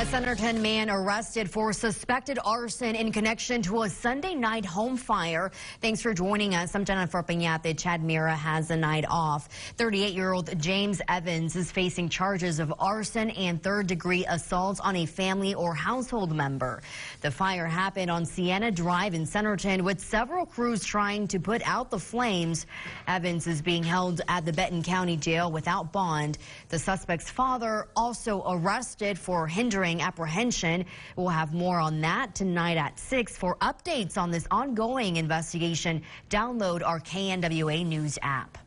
A Centerton man arrested for suspected arson in connection to a Sunday night home fire. Thanks for joining us. I'm Jennifer Piñate. Chad Mira has a night off. 38-year-old James Evans is facing charges of arson and third-degree assault on a family or household member. The fire happened on Sienna Drive in Centerton with several crews trying to put out the flames. Evans is being held at the Benton County Jail without bond. The suspect's father also arrested for hindering apprehension. We'll have more on that tonight at 6. For updates on this ongoing investigation, download our KNWA News app.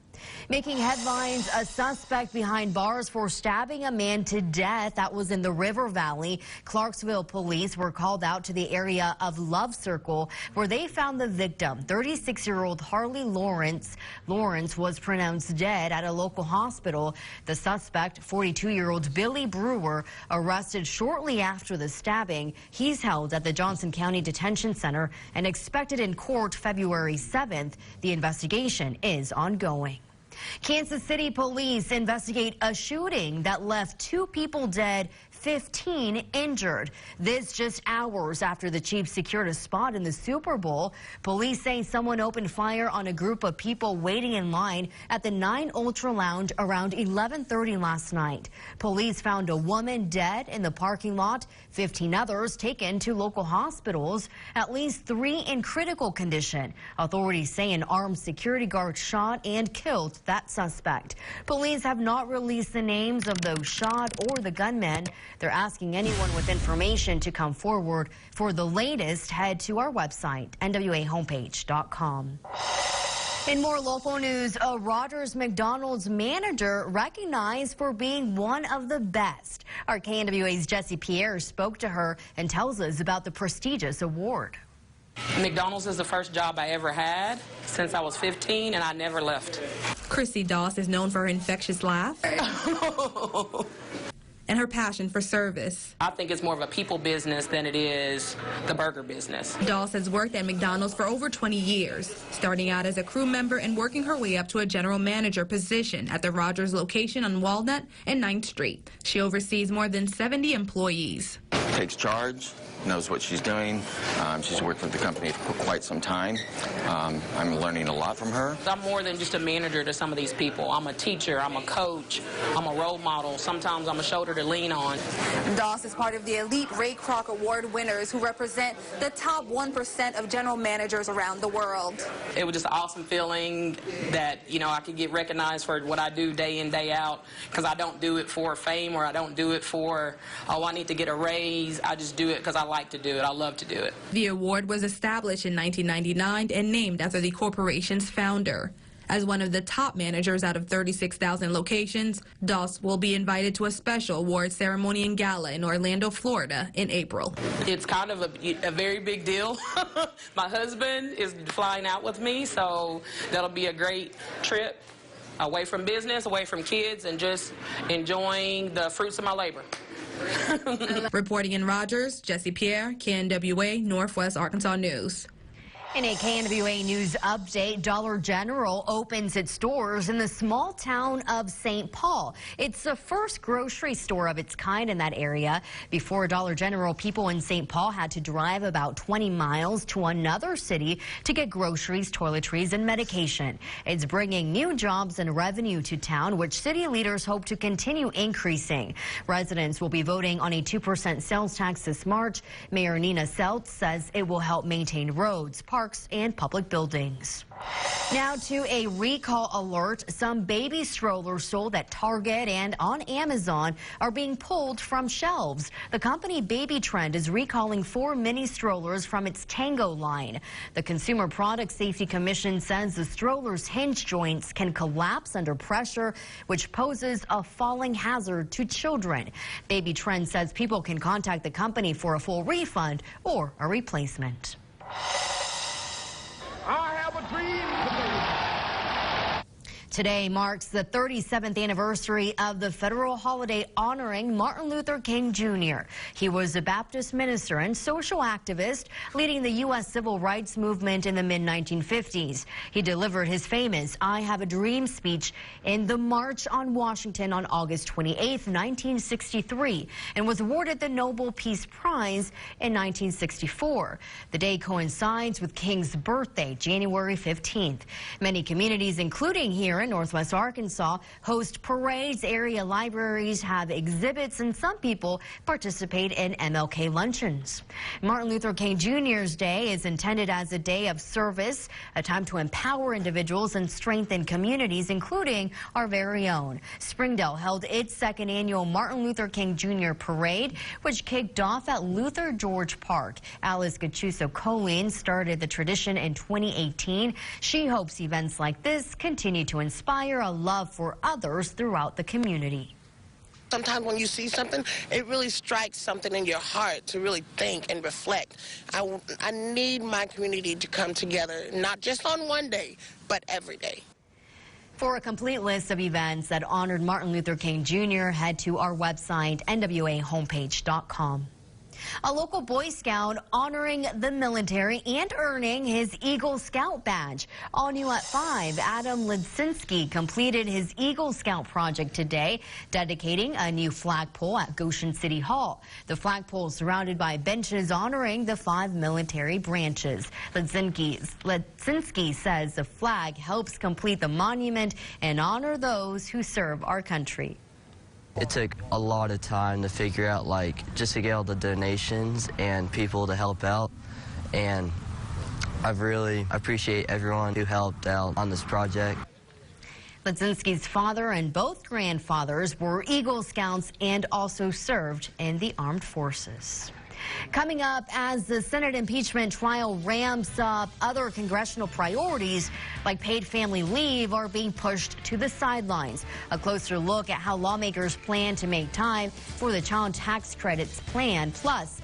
Making headlines, a suspect behind bars for stabbing a man to death. That was in the River Valley. Clarksville police were called out to the area of Love Circle, where they found the victim, 36-year-old Harley Lawrence. Lawrence was pronounced dead at a local hospital. The suspect, 42-year-old Billy Brewer, arrested shortly after the stabbing. He's held at the Johnson County Detention Center and expected in court February 7th. The investigation is ongoing. Kansas City police investigate a shooting that left 2 people dead, 15 injured. This just hours after the Chiefs secured a spot in the Super Bowl. Police say someone opened fire on a group of people waiting in line at the 9 Ultra Lounge around 11:30 last night. Police found a woman dead in the parking lot, 15 others taken to local hospitals, at least 3 in critical condition. Authorities say an armed security guard shot and killed that suspect. Police have not released the names of those shot or the gunmen. They're asking anyone with information to come forward. For the latest, head to our website, nwahomepage.com. In more local news, a Rogers McDonald's manager recognized for being one of the best. Our KNWA's Jesse Pierre spoke to her and tells us about the prestigious award. McDonald's is the first job I ever had since I was 15, and I never left. Chrissy Doss is known for her infectious laugh and her passion for service. I think it's more of a people business than it is the burger business. Doss has worked at McDonald's for over 20 years, starting out as a crew member and working her way up to a general manager position at the Rogers location on Walnut and 9th Street. She oversees more than 70 employees. Takes charge, knows what she's doing. She's worked with the company for quite some time. I'm learning a lot from her. I'm more than just a manager to some of these people. I'm a teacher, I'm a coach, I'm a role model. Sometimes I'm a shoulder to lean on. Doss is part of the elite Ray Kroc Award winners who represent the top 1% of general managers around the world. It was just an awesome feeling that, you know, I could get recognized for what I do day in, day out, because I don't do it for fame or I don't do it for, oh, I need to get a raise. I just do it because I like to do it. I love to do it. The award was established in 1999 and named after the corporation's founder. As one of the top managers out of 36,000 locations, Doss will be invited to a special award ceremony and gala in Orlando, Florida in April. It's kind of a very big deal. My husband is flying out with me, so that'll be a great trip away from business, away from kids, and just enjoying the fruits of my labor. Reporting in Rogers, Jesse Pierre, KNWA, Northwest Arkansas News. In a KNWA News update, Dollar General opens its doors in the small town of St. Paul. It's the first grocery store of its kind in that area. Before Dollar General, people in St. Paul had to drive about 20 miles to another city to get groceries, toiletries, and medication. It's bringing new jobs and revenue to town, which city leaders hope to continue increasing. Residents will be voting on a 2% sales tax this March. Mayor Nina Seltz says it will help maintain roads, parks, and public buildings. Now to a recall alert. Some baby strollers sold at Target and on Amazon are being pulled from shelves. The company Baby Trend is recalling 4 mini strollers from its Tango line. The Consumer Product Safety Commission says the strollers' hinge joints can collapse under pressure, which poses a falling hazard to children. Baby Trend says people can contact the company for a full refund or a replacement. I have a dream today. Today marks the 37th anniversary of the federal holiday honoring Martin Luther King Jr. He was a Baptist minister and social activist leading the U.S. civil rights movement in the mid-1950s. He delivered his famous I Have a Dream speech in the March on Washington on August 28, 1963, and was awarded the Nobel Peace Prize in 1964. The day coincides with King's birthday, January 15th. Many communities, including here in Northwest Arkansas, host parades, area libraries have exhibits, and some people participate in MLK luncheons. Martin Luther King Jr.'s Day is intended as a day of service, a time to empower individuals and strengthen communities, including our very own. Springdale held its second annual Martin Luther King Jr. Parade, which kicked off at Luther George Park. Alice Gachuso-Colleen started the tradition in 2018. She hopes events like this continue to inspire a love for others throughout the community. Sometimes when you see something, it really strikes something in your heart to really think and reflect. I need my community to come together, not just on one day, but every day. For a complete list of events that honored Martin Luther King Jr., head to our website, nwahomepage.com. A local Boy Scout honoring the military and earning his Eagle Scout badge. All new at 5, Adam Lidzinski completed his Eagle Scout project today, dedicating a new flagpole at Goshen City Hall. The flagpole is surrounded by benches honoring the 5 military branches. Lidzinski says the flag helps complete the monument and honor those who serve our country. It took a lot of time to figure out, just to get all the donations and people to help out. And I really appreciate everyone who helped out on this project. Lidzinski's father and both grandfathers were Eagle Scouts and also served in the armed forces. Coming up, as the Senate impeachment trial ramps up, other congressional priorities like paid family leave are being pushed to the sidelines. A closer look at how lawmakers plan to make time for the child tax credits plan. Plus,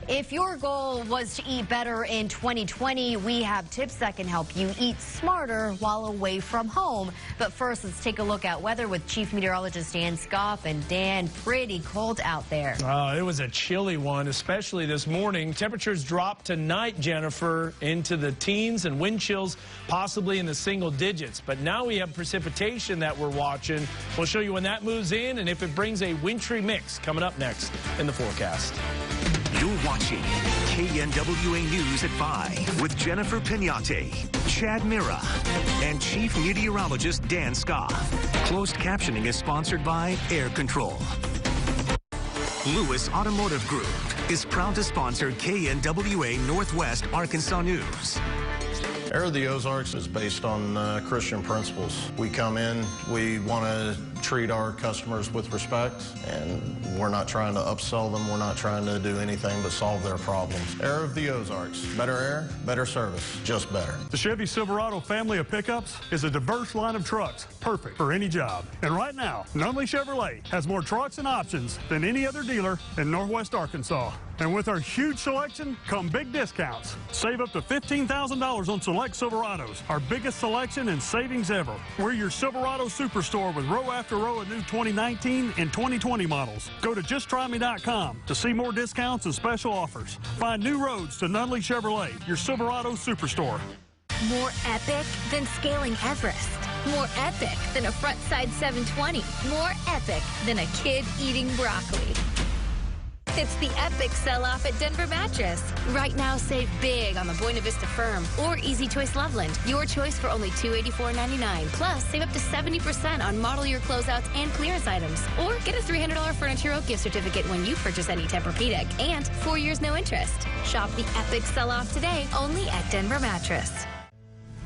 if your goal was to eat better in 2020, we have tips that can help you eat smarter while away from home. But first, let's take a look at weather with Chief Meteorologist Dan Scoff. And Dan, pretty cold out there. It was a chilly one, especially this morning. Temperatures dropped tonight, Jennifer, into the teens and wind chills possibly in the single digits. But now we have precipitation that we're watching. We'll show you when that moves in and if it brings a wintry mix coming up next in the forecast. You're watching KNWA News at 5 with Jennifer Pignate, Chad Mira, and Chief Meteorologist Dan Scoff. Closed captioning is sponsored by Air Control. Lewis Automotive Group is proud to sponsor KNWA Northwest Arkansas News. Air of the Ozarks is based on Christian principles. We come in, we want to treat our customers with respect, and we're not trying to upsell them. We're not trying to do anything but solve their problems. Air of the Ozarks. Better air, better service, just better. The Chevy Silverado family of pickups is a diverse line of trucks, perfect for any job. And right now, Nunley Chevrolet has more trucks and options than any other dealer in Northwest Arkansas. And with our huge selection come big discounts. Save up to $15,000 on select Silverados, our biggest selection and savings ever. We're your Silverado Superstore with row after row of new 2019 and 2020 models. Go to justtryme.com to see more discounts and special offers. Find new roads to Nunley Chevrolet, your Silverado Superstore. More epic than scaling Everest. More epic than a front side 720. More epic than a kid eating broccoli. It's the epic sell-off at Denver Mattress. Right now, save big on the Buena Vista Firm or Easy Choice Loveland. Your choice for only $284.99. Plus, save up to 70% on model year closeouts and clearance items. Or get a $300 Furniture Row gift certificate when you purchase any Tempur-Pedic. And 4 years no interest. Shop the epic sell-off today only at Denver Mattress.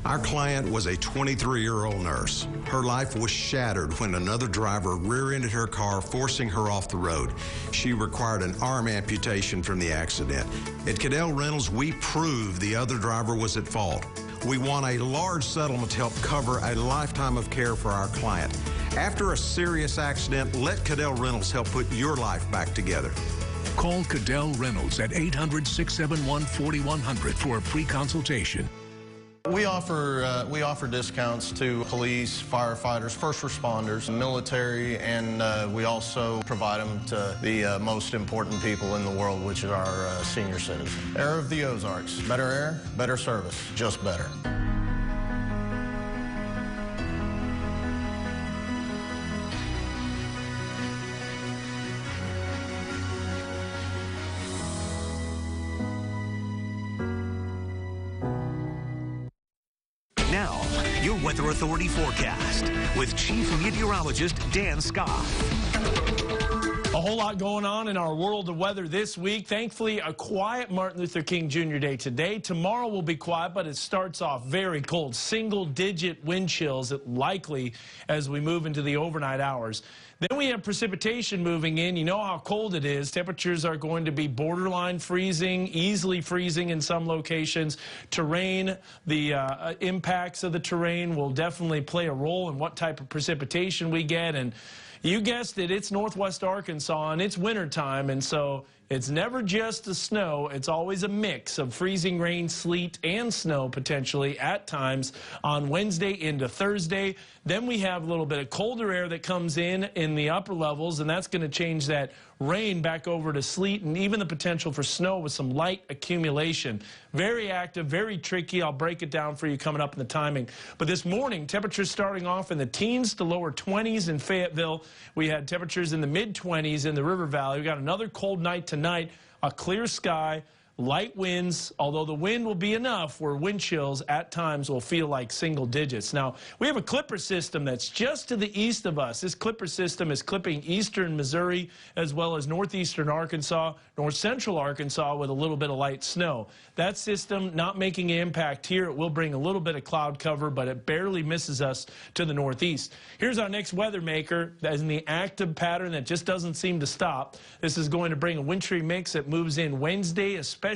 Our client was a 23-year-old nurse. Her life was shattered when another driver rear-ended her car, forcing her off the road. She required an arm amputation from the accident. At Cadell Rentals, we proved the other driver was at fault. We won a large settlement to help cover a lifetime of care for our client. After a serious accident, let Cadell Rentals help put your life back together. Call Cadell Reynolds at 800-671-4100 for a free consultation. We offer discounts to police, firefighters, first responders, military, and we also provide them to the most important people in the world, which is our senior citizens. Air of the Ozarks. Better air, better service, just better. Now, your Weather Authority forecast with Chief Meteorologist Dan Scott. A whole lot going on in our world of weather this week. Thankfully, a quiet Martin Luther King Jr. Day today. Tomorrow will be quiet, but it starts off very cold. Single-digit wind chills likely as we move into the overnight hours. Then we have precipitation moving in. You know how cold it is. Temperatures are going to be borderline freezing, easily freezing in some locations. Terrain, the impacts of the terrain will definitely play a role in what type of precipitation we get. And you guessed it, it's northwest Arkansas, and it's wintertime, and so it's never just the snow. It's always a mix of freezing rain, sleet, and snow potentially at times on Wednesday into Thursday. Then we have a little bit of colder air that comes in the upper levels, and that's going to change that rain back over to sleet and even the potential for snow with some light accumulation. Very active, very tricky. I'll break it down for you coming up in the timing. But this morning, temperatures starting off in the teens to lower 20s in Fayetteville. We had temperatures in the mid-20s in the River Valley. We got another cold night tonight, a clear sky. Light winds, although the wind will be enough where wind chills at times will feel like single digits. Now, we have a clipper system that's just to the east of us. This clipper system is clipping eastern Missouri as well as northeastern Arkansas, north central Arkansas with a little bit of light snow. That system not making an impact here. It will bring a little bit of cloud cover, but it barely misses us to the northeast. Here's our next weather maker that is in the active pattern that just doesn't seem to stop. This is going to bring a wintry mix that moves in Wednesday, especially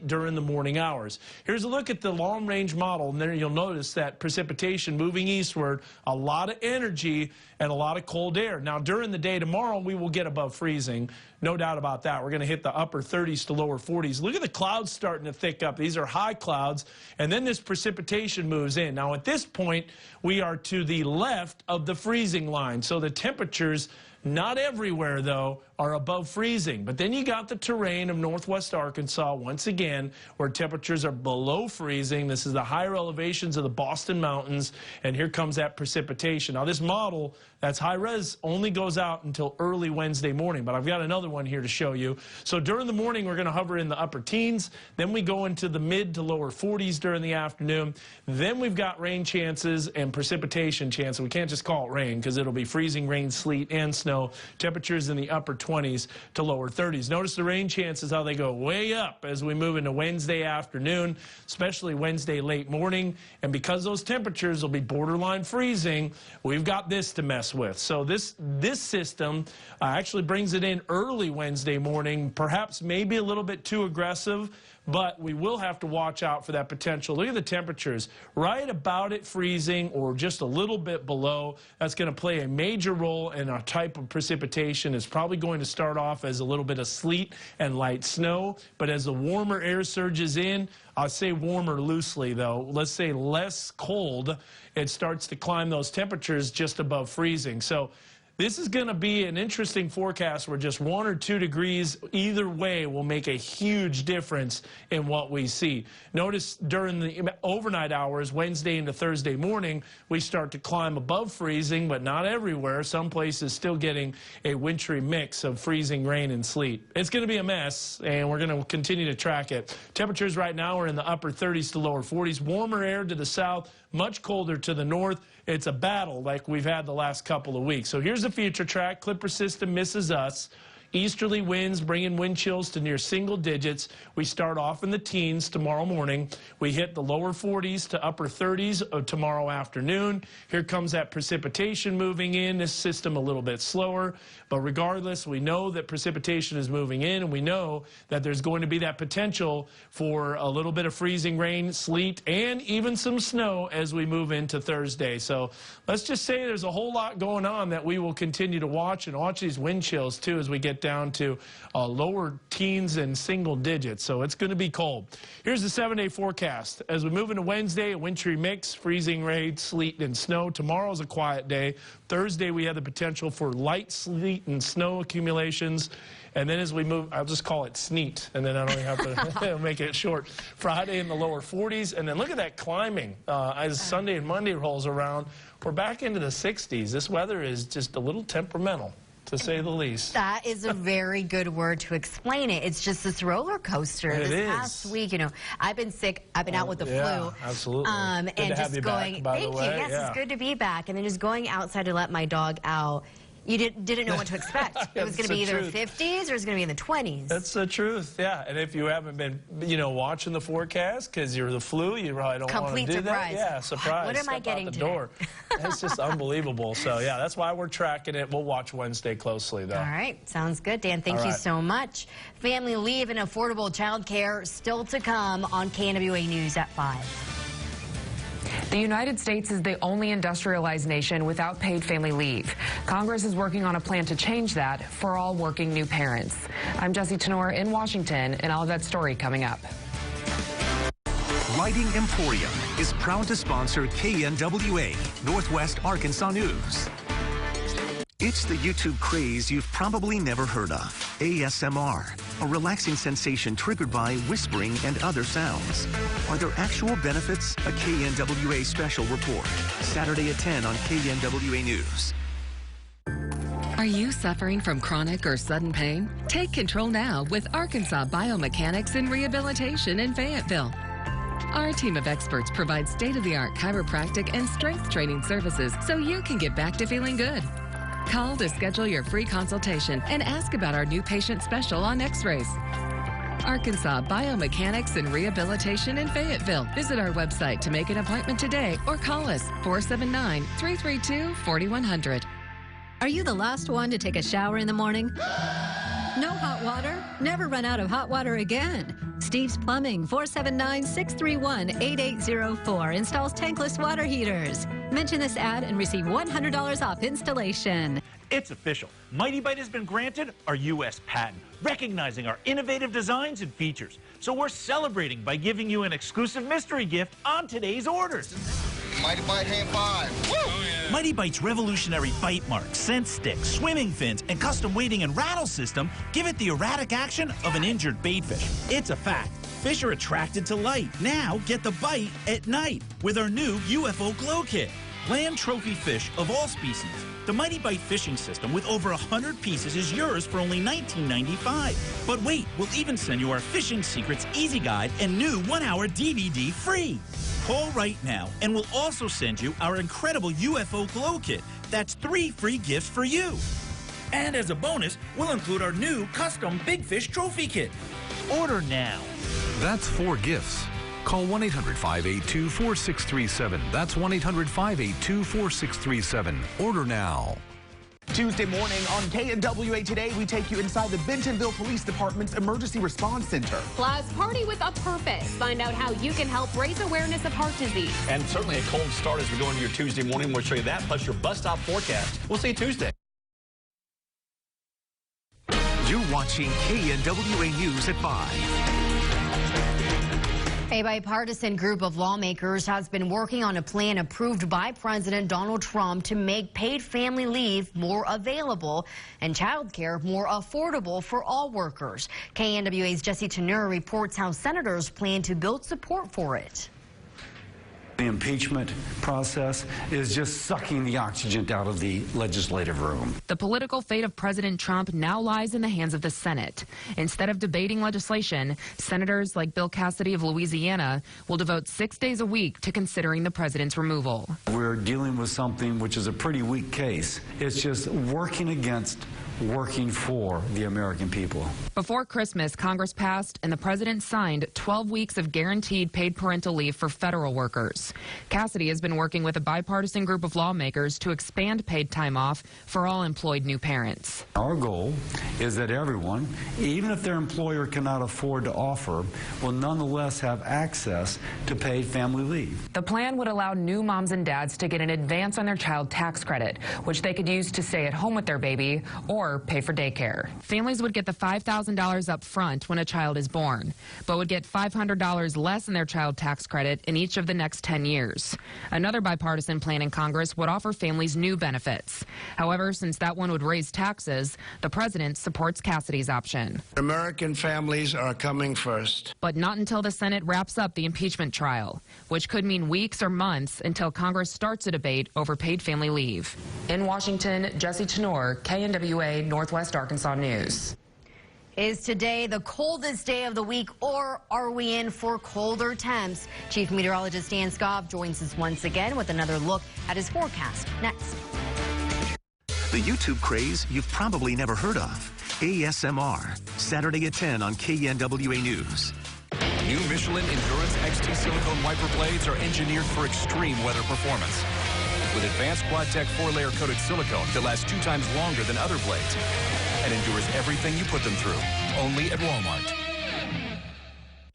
during the morning hours. Here's a look at the long-range model, and there you'll notice that precipitation moving eastward, a lot of energy and a lot of cold air. Now, during the day tomorrow, we will get above freezing. No doubt about that. We're going to hit the upper 30s to lower 40s. Look at the clouds starting to thick up. These are high clouds, and then this precipitation moves in. Now, at this point, we are to the left of the freezing line, so the temperatures, not everywhere, though, are above freezing. But then you got the terrain of northwest Arkansas, once again, where temperatures are below freezing. This is the higher elevations of the Boston Mountains, and here comes that precipitation. Now, this model that's high-res only goes out until early Wednesday morning, but I've got another one here to show you. So during the morning, we're going to hover in the upper teens. Then we go into the mid to lower 40s during the afternoon. Then we've got rain chances and precipitation chances. We can't just call it rain because it'll be freezing rain, sleet, and snow. Temperatures in the upper 20s to lower 30s. Notice the rain chances, how they go way up as we move into Wednesday afternoon, especially Wednesday late morning. And because those temperatures will be borderline freezing, we've got this to mess with. So this system actually brings it in early Wednesday morning, perhaps maybe a little bit too aggressive, but we will have to watch out for that potential. Look at the temperatures, right about at freezing or just a little bit below. That's going to play a major role in our type of precipitation. It's probably going to start off as a little bit of sleet and light snow, but as the warmer air surges in, I'll say warmer loosely, though, let's say less cold, it starts to climb those temperatures just above freezing. So this is going to be an interesting forecast where just 1 or 2 degrees either way will make a huge difference in what we see. Notice during the overnight hours, Wednesday into Thursday morning, we start to climb above freezing, but not everywhere. Some places still getting a wintry mix of freezing rain and sleet. It's going to be a mess, and we're going to continue to track it. Temperatures right now are in the upper 30s to lower 40s. Warmer air to the south, much colder to the north. It's a battle like we've had the last couple of weeks. So here's the future track. Clipper system misses us. Easterly winds bringing wind chills to near single digits. We start off in the teens tomorrow morning. We hit the lower 40s to upper 30s tomorrow afternoon. Here comes that precipitation moving in. This system a little bit slower. But regardless, we know that precipitation is moving in, and we know that there's going to be that potential for a little bit of freezing rain, sleet, and even some snow as we move into Thursday. So let's just say there's a whole lot going on that we will continue to watch, and watch these wind chills, too, as we get down to lower teens and single digits. So it's going to be cold. Here's the 7-day forecast. As we move into Wednesday, a wintry mix, freezing rain, sleet, and snow. Tomorrow's a quiet day. Thursday, we have the potential for light sleet and snow accumulations. And then as we move, I'll just call it sneet, and then I don't have to make it short. Friday in the lower 40s, and then look at that climbing. As Sunday and Monday rolls around, we're back into the 60s. This weather is just a little temperamental, to say the least. That is a very good word to explain it. It's just this roller coaster. This past week, you know, I've been sick. I've been out with the flu. Absolutely. And just going, thank you. Yes, it's good to be back. And then just going outside to let my dog out. You didn't know what to expect. It was going to be either 50s or it was going to be in the 20s. That's the truth, yeah. And if you haven't been, you know, watching the forecast because you're the flu, you probably don't want to do surprise. that. Yeah, surprise. What am I getting out the today? door. It's just unbelievable. So, yeah, that's why we're tracking it. We'll watch Wednesday closely, though. All right. Sounds good, Dan. Thank you so much. Family leave and affordable child care still to come on KNWA News at 5. The United States is the only industrialized nation without paid family leave. Congress is working on a plan to change that for all working new parents. I'm Jessie Tenor in Washington, and I'll have that story coming up. Lighting Emporium is proud to sponsor KNWA, Northwest Arkansas News. It's the YouTube craze you've probably never heard of, ASMR, a relaxing sensation triggered by whispering and other sounds. Are there actual benefits? A KNWA special report, Saturday at 10 on KNWA News. Are you suffering from chronic or sudden pain? Take control now with Arkansas Biomechanics and Rehabilitation in Fayetteville. Our team of experts provides state-of-the-art chiropractic and strength training services so you can get back to feeling good. Call to schedule your free consultation and ask about our new patient special on x-rays. Arkansas Biomechanics and Rehabilitation in Fayetteville. Visit our website to make an appointment today or call us 479-332-4100. Are you the last one to take a shower in the morning? No hot water? Never run out of hot water again. Steve's Plumbing, 479-631-8804, installs tankless water heaters. Mention this ad and receive $100 off installation. It's official. Mighty Bite has been granted our U.S. patent, recognizing our innovative designs and features. So we're celebrating by giving you an exclusive mystery gift on today's orders. Mighty Bite Hand 5. Woo! Oh, yeah. Mighty Bite's revolutionary bite mark, scent stick, swimming fins, and custom weighting and rattle system give it the erratic action of an injured baitfish. It's a fact. Fish are attracted to light. Now get the bite at night with our new UFO Glow Kit. Land trophy fish of all species. The Mighty Bite fishing system with over 100 pieces is yours for only $19.95. But wait, we'll even send you our Fishing Secrets Easy Guide and new 1-hour DVD free. Call right now, and we'll also send you our incredible UFO Glow Kit. That's 3 free gifts for you. And as a bonus, we'll include our new custom Big Fish Trophy Kit. Order now. That's 4 gifts. Call 1-800-582-4637. That's 1-800-582-4637. Order now. Tuesday morning on KNWA Today, we take you inside the Bentonville Police Department's Emergency Response Center. Plus, party with a purpose. Find out how you can help raise awareness of heart disease. And certainly a cold start as we go into your Tuesday morning. We'll show you that, plus your bus stop forecast. We'll see you Tuesday. You're watching KNWA News at 5. A bipartisan group of lawmakers has been working on a plan approved by President Donald Trump to make paid family leave more available and child care more affordable for all workers. KNWA's Jessie Tenor reports how senators plan to build support for it. The impeachment process is just sucking the oxygen out of the legislative room. The political fate of President Trump now lies in the hands of the Senate. Instead of debating legislation, senators like Bill Cassidy of Louisiana will devote 6 days a week to considering the president's removal. We're dealing with something which is a pretty weak case. It's just working against working for the American people. Before Christmas, Congress passed and the president signed 12 weeks of guaranteed paid parental leave for federal workers. Cassidy has been working with a bipartisan group of lawmakers to expand paid time off for all employed new parents. Our goal is that everyone, even if their employer cannot afford to offer, will nonetheless have access to paid family leave. The plan would allow new moms and dads to get an advance on their child tax credit, which they could use to stay at home with their baby or or pay for daycare. Families would get the $5,000 up front when a child is born, but would get $500 less in their child tax credit in each of the next 10 years. Another bipartisan plan in Congress would offer families new benefits. However, since that one would raise taxes, the president supports Cassidy's option. American families are coming first. But not until the Senate wraps up the impeachment trial, which could mean weeks or months until Congress starts a debate over paid family leave. In Washington, Jesse Tenor, KNWA Northwest Arkansas News. Is today the coldest day of the week, or are we in for colder temps? Chief Meteorologist Dan Scott joins us once again with another look at his forecast. Next. The YouTube craze you've probably never heard of. ASMR, Saturday at 10 on KNWA News. New Michelin Endurance XT silicone wiper blades are engineered for extreme weather performance. With advanced QuadTech 4-layer coated silicone that lasts 2 times longer than other blades and endures everything you put them through. Only at Walmart.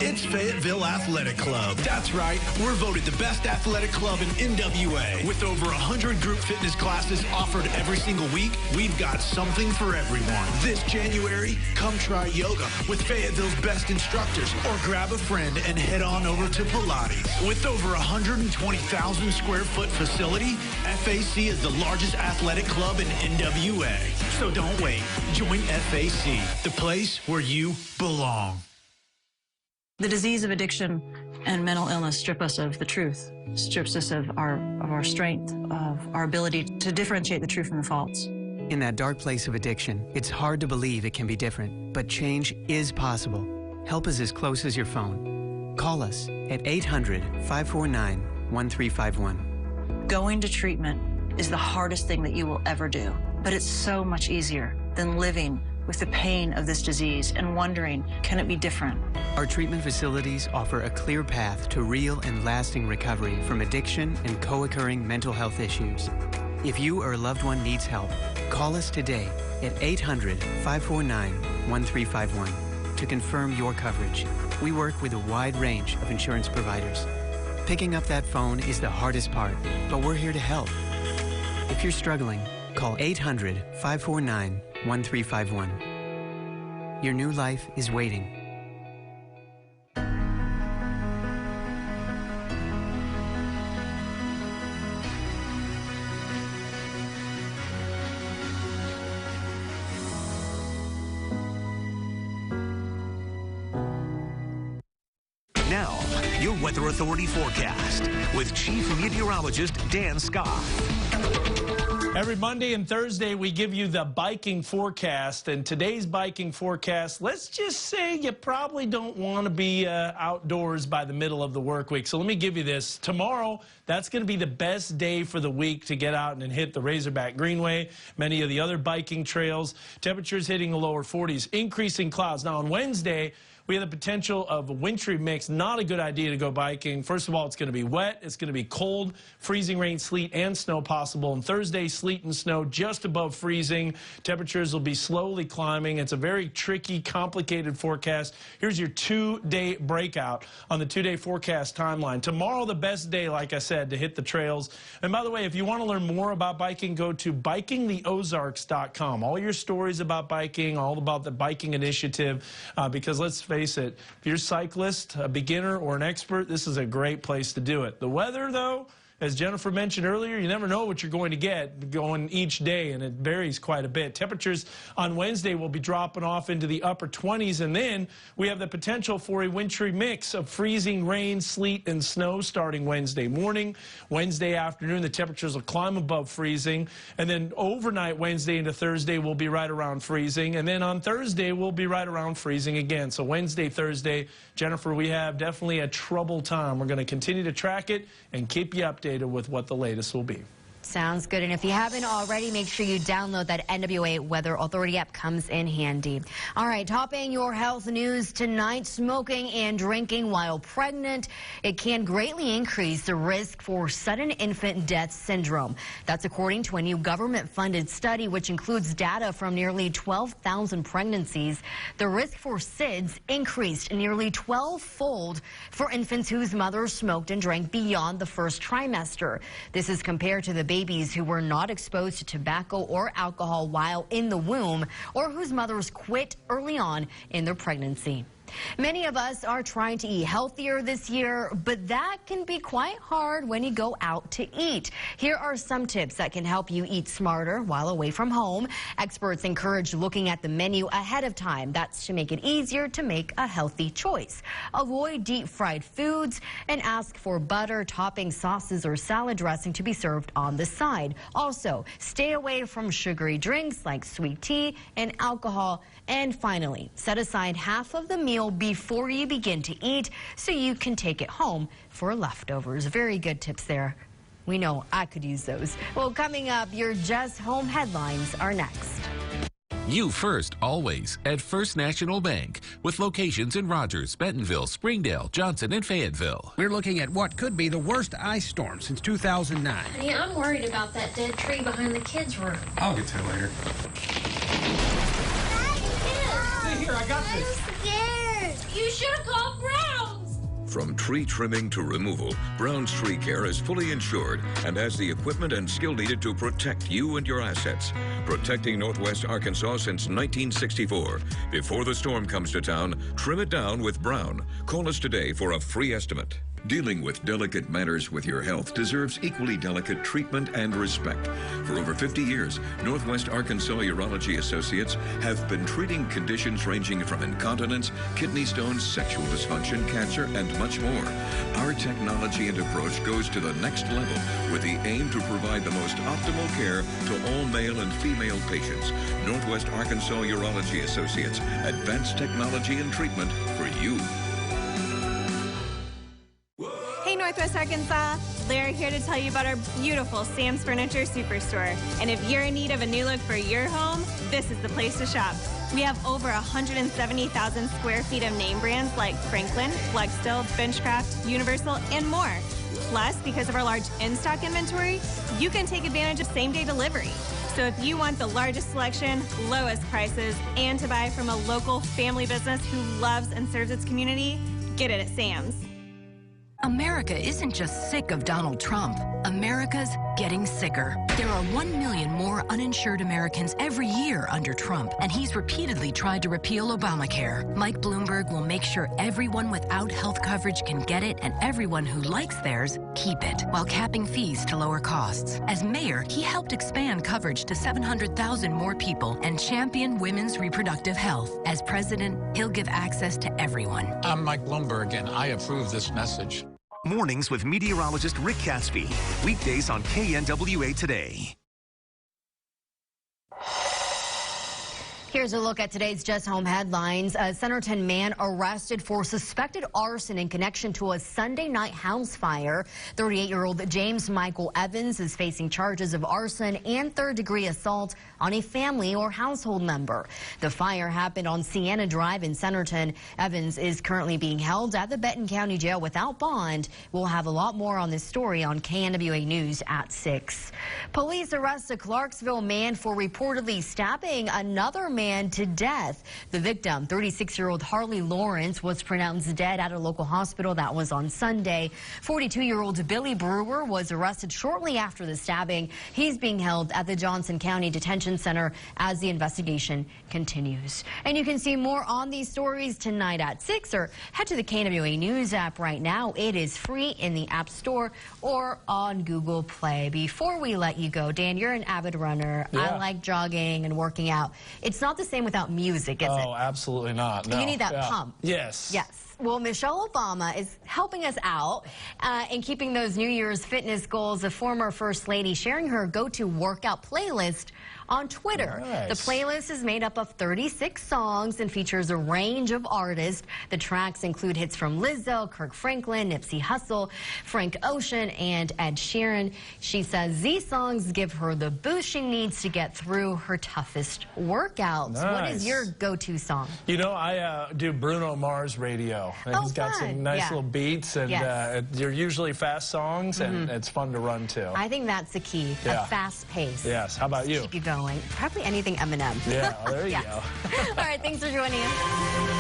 It's Fayetteville Athletic Club. That's right, we're voted the best athletic club in NWA. With over 100 group fitness classes offered every single week, we've got something for everyone. This January, come try yoga with Fayetteville's best instructors, or grab a friend and head on over to Pilates. With over 120,000 square foot facility, FAC is the largest athletic club in NWA. So don't wait, join FAC, the place where you belong. The disease of addiction and mental illness strip us of the truth, strips us of our strength, of our ability to differentiate the true from the false. In that dark place of addiction, it's hard to believe it can be different, but change is possible. Help is as close as your phone. Call us at 800-549-1351. Going to treatment is the hardest thing that you will ever do, but it's so much easier than living with the pain of this disease and wondering, can it be different? Our treatment facilities offer a clear path to real and lasting recovery from addiction and co-occurring mental health issues. If you or a loved one needs help, call us today at 800-549-1351 to confirm your coverage. We work with a wide range of insurance providers. Picking up that phone is the hardest part, but we're here to help. If you're struggling, call 800-549-1351. Your new life is waiting. Now, your Weather Authority forecast with Chief Meteorologist Dan Scott. Every Monday and Thursday, we give you the biking forecast. And today's biking forecast, let's just say you probably don't want to be outdoors by the middle of the work week. So let me give you this. Tomorrow, that's going to be the best day for the week to get out and hit the Razorback Greenway, many of the other biking trails. Temperatures hitting the lower 40s, increasing clouds. Now, on Wednesday, we have the potential of a wintry mix. Not a good idea to go biking. First of all, it's going to be wet. It's going to be cold, freezing rain, sleet, and snow possible. And Thursday, sleet and snow just above freezing. Temperatures will be slowly climbing. It's a very tricky, complicated forecast. Here's your 2-day breakout on the 2-day forecast timeline. Tomorrow, the best day, like I said, to hit the trails. And by the way, if you want to learn more about biking, go to bikingtheozarks.com. All your stories about biking, all about the biking initiative, because let's face it, if you're a cyclist, a beginner, or an expert, this is a great place to do it. The weather, though, as Jennifer mentioned earlier, you never know what you're going to get going each day, and it varies quite a bit. Temperatures on Wednesday will be dropping off into the upper 20s, and then we have the potential for a wintry mix of freezing rain, sleet, and snow starting Wednesday morning. Wednesday afternoon, the temperatures will climb above freezing, and then overnight Wednesday into Thursday will be right around freezing, and then on Thursday we'll be right around freezing again. So Wednesday, Thursday, Jennifer, we have definitely a troubled time. We're going to continue to track it and keep you updated with what the latest will be. Sounds good. And if you haven't already, make sure you download that NWA Weather Authority app. Comes in handy. All right, topping your health news tonight, smoking and drinking while pregnant. It can greatly increase the risk for sudden infant death syndrome. That's according to a new government-funded study, which includes data from nearly 12,000 pregnancies. The risk for SIDS increased nearly 12-fold for infants whose mothers smoked and drank beyond the first trimester. This is compared to the baby babies who were not exposed to tobacco or alcohol while in the womb, or whose mothers quit early on in their pregnancy. Many of us are trying to eat healthier this year, but that can be quite hard when you go out to eat. Here are some tips that can help you eat smarter while away from home. Experts encourage looking at the menu ahead of time. That's to make it easier to make a healthy choice. Avoid deep fried foods and ask for butter, topping, sauces, or salad dressing to be served on the side. Also, stay away from sugary drinks like sweet tea and alcohol. And finally, set aside half of the meal before you begin to eat so you can take it home for leftovers. Very good tips there. We know I could use those. Well, coming up, your Just Home headlines are next. You first, always, at First National Bank, with locations in Rogers, Bentonville, Springdale, Johnson, and Fayetteville. We're looking at what could be the worst ice storm since 2009. Yeah, I'm worried about that dead tree behind the kids' room. I'll get to it later. Here, I got this. I'm scared. You should have called Browns. From tree trimming to removal, Brown's Tree Care is fully insured and has the equipment and skill needed to protect you and your assets. Protecting Northwest Arkansas since 1964. Before the storm comes to town, trim it down with Brown. Call us today for a free estimate. Dealing with delicate matters with your health deserves equally delicate treatment and respect. For over 50 years, Northwest Arkansas Urology Associates have been treating conditions ranging from incontinence, kidney stones, sexual dysfunction, cancer, and much more. Our technology and approach goes to the next level with the aim to provide the most optimal care to all male and female patients. Northwest Arkansas Urology Associates, advanced technology and treatment for you. Hey Northwest Arkansas, Lara here to tell you about our beautiful Sam's Furniture Superstore. And if you're in need of a new look for your home, this is the place to shop. We have over 170,000 square feet of name brands like Franklin, Flexsteel, Benchcraft, Universal, and more. Plus, because of our large in-stock inventory, you can take advantage of same-day delivery. So if you want the largest selection, lowest prices, and to buy from a local family business who loves and serves its community, get it at Sam's. America isn't just sick of Donald Trump. America's getting sicker. There are 1 million more uninsured Americans every year under Trump, and he's repeatedly tried to repeal Obamacare. Mike Bloomberg will make sure everyone without health coverage can get it, and everyone who likes theirs, keep it, while capping fees to lower costs. As mayor, he helped expand coverage to 700,000 more people and champion women's reproductive health. As president, he'll give access to everyone. I'm Mike Bloomberg, and I approve this message. Mornings with meteorologist Rick Catsby. Weekdays on KNWA Today. Here's a look at today's Just Home headlines. A Centerton man arrested for suspected arson in connection to a Sunday night house fire. 38-year-old James Michael Evans is facing charges of arson and third-degree assault on a family or household member. The fire happened on Sienna Drive in Centerton. Evans is currently being held at the Benton County Jail without bond. We'll have a lot more on this story on KNWA News at 6. Police arrest a Clarksville man for reportedly stabbing another man to death. The victim, 36-year-old Harley Lawrence, was pronounced dead at a local hospital. That was on Sunday. 42-year-old Billy Brewer was arrested shortly after the stabbing. He's being held at the Johnson County Detention Center as the investigation continues. And you can see more on these stories tonight at 6, or head to the KNWA News app right now. It is free in the App Store or on Google Play. Before we let you go, Dan, you're an avid runner. Yeah. I like jogging and working out. It's not the same without music, is it? Oh, absolutely not. No. You need that pump. Yes. Yes. Well, Michelle Obama is helping us out in keeping those New Year's fitness goals. The former First Lady sharing her go-to workout playlist on Twitter. Nice. The playlist is made up of 36 songs and features a range of artists. The tracks include hits from Lizzo, Kirk Franklin, Nipsey Hussle, Frank Ocean, and Ed Sheeran. She says these songs give her the boost she needs to get through her toughest workouts. Nice. What is your go-to song? You know, I do Bruno Mars radio. And he's got some nice little beats, and they're usually fast songs, and it's fun to run to. I think that's the key, a fast pace. Yes. How about you? Keep you going. Probably anything Eminem. Yeah, there you go. All right, thanks for joining us.